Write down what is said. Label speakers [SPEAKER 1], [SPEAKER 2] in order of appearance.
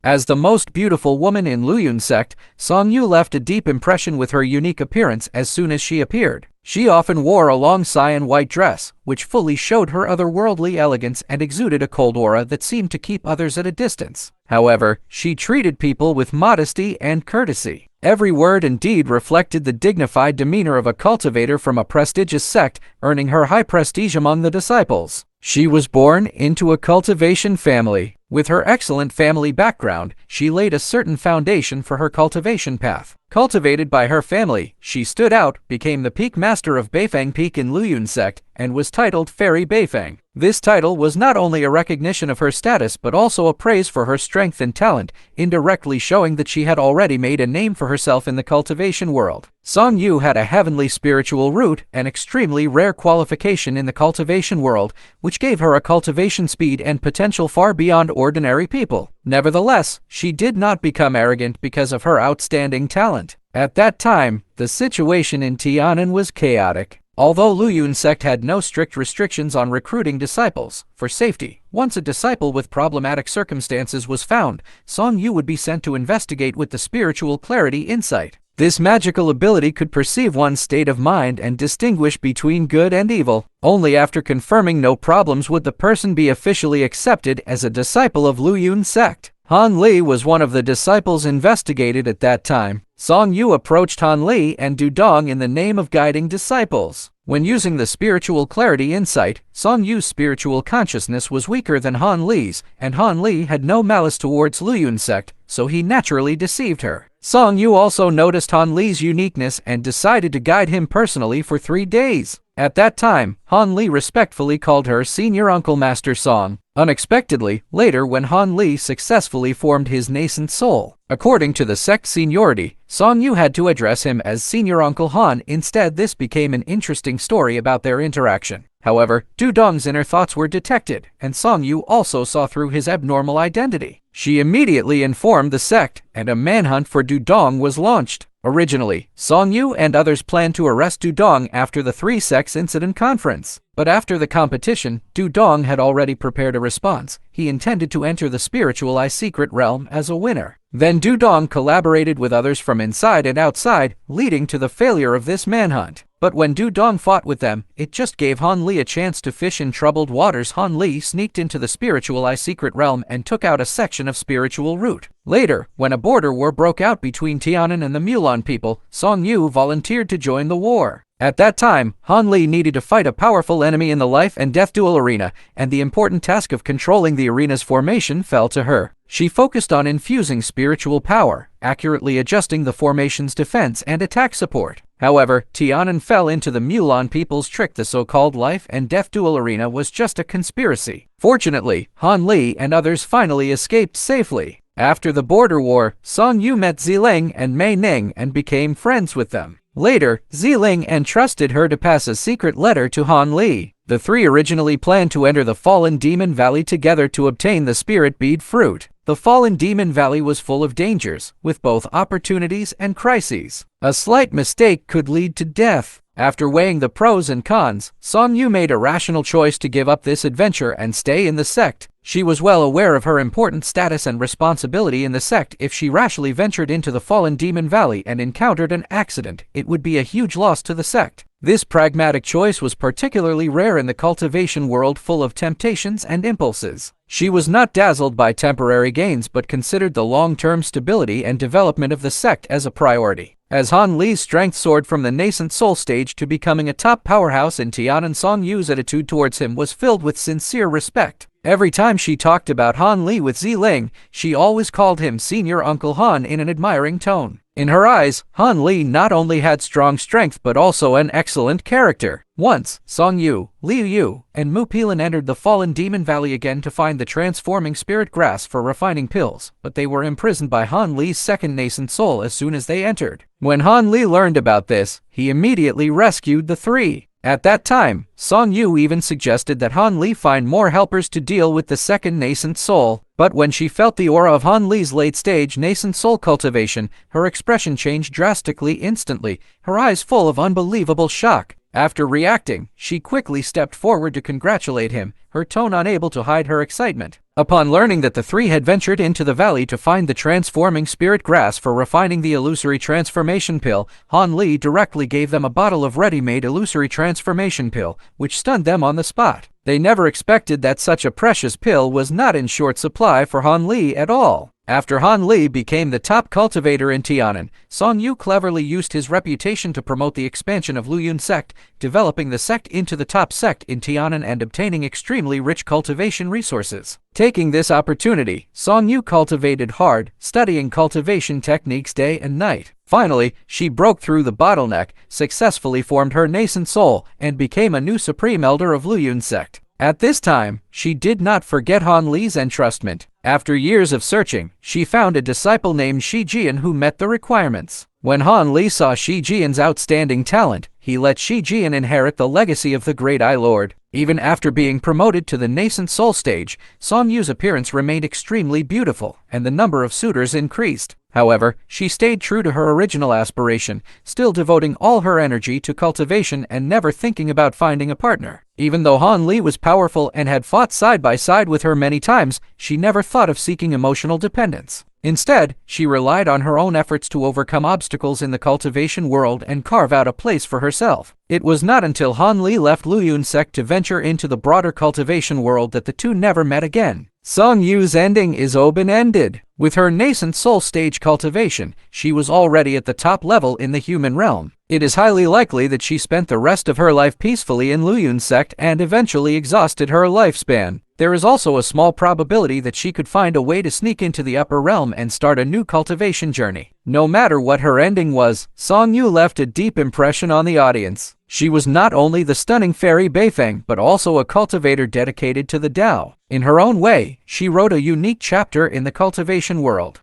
[SPEAKER 1] As the most beautiful woman in Luyun sect, Song Yu left a deep impression with her unique appearance as soon as she appeared. She often wore a long cyan white dress, which fully showed her otherworldly elegance and exuded a cold aura that seemed to keep others at a distance. However, she treated people with modesty and courtesy. Every word and deed reflected the dignified demeanor of a cultivator from a prestigious sect, earning her high prestige among the disciples. She was born into a cultivation family. With her excellent family background, she laid a certain foundation for her cultivation path. Cultivated by her family, she stood out, became the peak master of Beifeng Peak in Luyun sect, and was titled Fairy Beifeng. This title was not only a recognition of her status but also a praise for her strength and talent, indirectly showing that she had already made a name for herself in the cultivation world. Song Yu had a heavenly spiritual root, an extremely rare qualification in the cultivation world, which gave her a cultivation speed and potential far beyond ordinary people. Nevertheless, she did not become arrogant because of her outstanding talent. At that time, the situation in Tianan was chaotic. Although Luyun sect had no strict restrictions on recruiting disciples, for safety, once a disciple with problematic circumstances was found, Song Yu would be sent to investigate with the spiritual clarity insight. This magical ability could perceive one's state of mind and distinguish between good and evil. Only after confirming no problems would the person be officially accepted as a disciple of Luyun sect. Han Li was one of the disciples investigated at that time. Song Yu approached Han Li and Dudong in the name of guiding disciples. When using the spiritual clarity insight, Song Yu's spiritual consciousness was weaker than Han Li's, and Han Li had no malice towards Luyun sect, so he naturally deceived her. Song Yu also noticed Han Li's uniqueness and decided to guide him personally for 3 days. At that time, Han Li respectfully called her Senior Uncle Master Song. Unexpectedly, later when Han Li successfully formed his nascent soul. According to the sect seniority, Song Yu had to address him as Senior Uncle Han. Instead, this became an interesting story about their interaction. However, Dudong's inner thoughts were detected, and Song Yu also saw through his abnormal identity. She immediately informed the sect, and a manhunt for Dudong was launched. Originally, Song Yu and others planned to arrest Dudong after the Three Sects Incident Conference. But after the competition, Dudong had already prepared a response. He intended to enter the spiritual secret realm as a winner. Then Dudong collaborated with others from inside and outside, leading to the failure of this manhunt. But when Dudong fought with them, it just gave Han Li a chance to fish in troubled waters. Han Li sneaked into the spiritual secret realm and took out a section of spiritual root. Later, when a border war broke out between Tianan and the Mulan people, Song Yu volunteered to join the war. At that time, Han Li needed to fight a powerful enemy in the life and death duel arena, and the important task of controlling the arena's formation fell to her. She focused on infusing spiritual power, accurately adjusting the formation's defense and attack support. However, Tianan fell into the Mulan people's trick. The so-called life and death duel arena was just a conspiracy. Fortunately, Han Li and others finally escaped safely. After the border war, Song Yu met Ziling and Mei Ning and became friends with them. Later, Ziling entrusted her to pass a secret letter to Han Li. The three originally planned to enter the Fallen Demon Valley together to obtain the Spirit Bead Fruit. The Fallen Demon Valley was full of dangers, with both opportunities and crises. A slight mistake could lead to death. After weighing the pros and cons, Song Yu made a rational choice to give up this adventure and stay in the sect. She was well aware of her important status and responsibility in the sect. If she rashly ventured into the Fallen Demon Valley and encountered an accident, it would be a huge loss to the sect. This pragmatic choice was particularly rare in the cultivation world full of temptations and impulses. She was not dazzled by temporary gains but considered the long-term stability and development of the sect as a priority. As Han Li's strength soared from the nascent soul stage to becoming a top powerhouse in Tianan, Song Yu's attitude towards him was filled with sincere respect. Every time she talked about Han Li with Ziling, she always called him Senior Uncle Han in an admiring tone. In her eyes, Han Li not only had strong strength but also an excellent character. Once, Song Yu, Liu Yu, and Mu Pilan entered the Fallen Demon Valley again to find the transforming spirit grass for refining pills, but they were imprisoned by Han Li's second nascent soul as soon as they entered. When Han Li learned about this, he immediately rescued the three. At that time, Song Yu even suggested that Han Li find more helpers to deal with the second nascent soul, but when she felt the aura of Han Li's late-stage nascent soul cultivation, her expression changed drastically instantly, her eyes full of unbelievable shock. After reacting, she quickly stepped forward to congratulate him, her tone unable to hide her excitement. Upon learning that the three had ventured into the valley to find the transforming spirit grass for refining the illusory transformation pill, Han Li directly gave them a bottle of ready-made illusory transformation pill, which stunned them on the spot. They never expected that such a precious pill was not in short supply for Han Li at all. After Han Li became the top cultivator in Tianan, Song Yu cleverly used his reputation to promote the expansion of Luyun sect, developing the sect into the top sect in Tianan and obtaining extremely rich cultivation resources. Taking this opportunity, Song Yu cultivated hard, studying cultivation techniques day and night. Finally, she broke through the bottleneck, successfully formed her nascent soul, and became a new supreme elder of Luyun sect. At this time, she did not forget Han Li's entrustment. After years of searching, she found a disciple named Shi Jian who met the requirements. When Han Li saw Shi Jian's outstanding talent, he let Shi Jian inherit the legacy of the Great Eye Lord. Even after being promoted to the nascent soul stage, Song Yu's appearance remained extremely beautiful, and the number of suitors increased. However, she stayed true to her original aspiration, still devoting all her energy to cultivation and never thinking about finding a partner. Even though Han Li was powerful and had fought side by side with her many times, she never thought of seeking emotional dependence. Instead, she relied on her own efforts to overcome obstacles in the cultivation world and carve out a place for herself. It was not until Han Li left Luyun sect to venture into the broader cultivation world that the two never met again. Song Yu's ending is open-ended. With her nascent soul stage cultivation, she was already at the top level in the human realm. It is highly likely that she spent the rest of her life peacefully in Luyun sect and eventually exhausted her lifespan. There is also a small probability that she could find a way to sneak into the upper realm and start a new cultivation journey. No matter what her ending was, Song Yu left a deep impression on the audience. She was not only the stunning fairy Beifeng, but also a cultivator dedicated to the Tao. In her own way, she wrote a unique chapter in the cultivation world.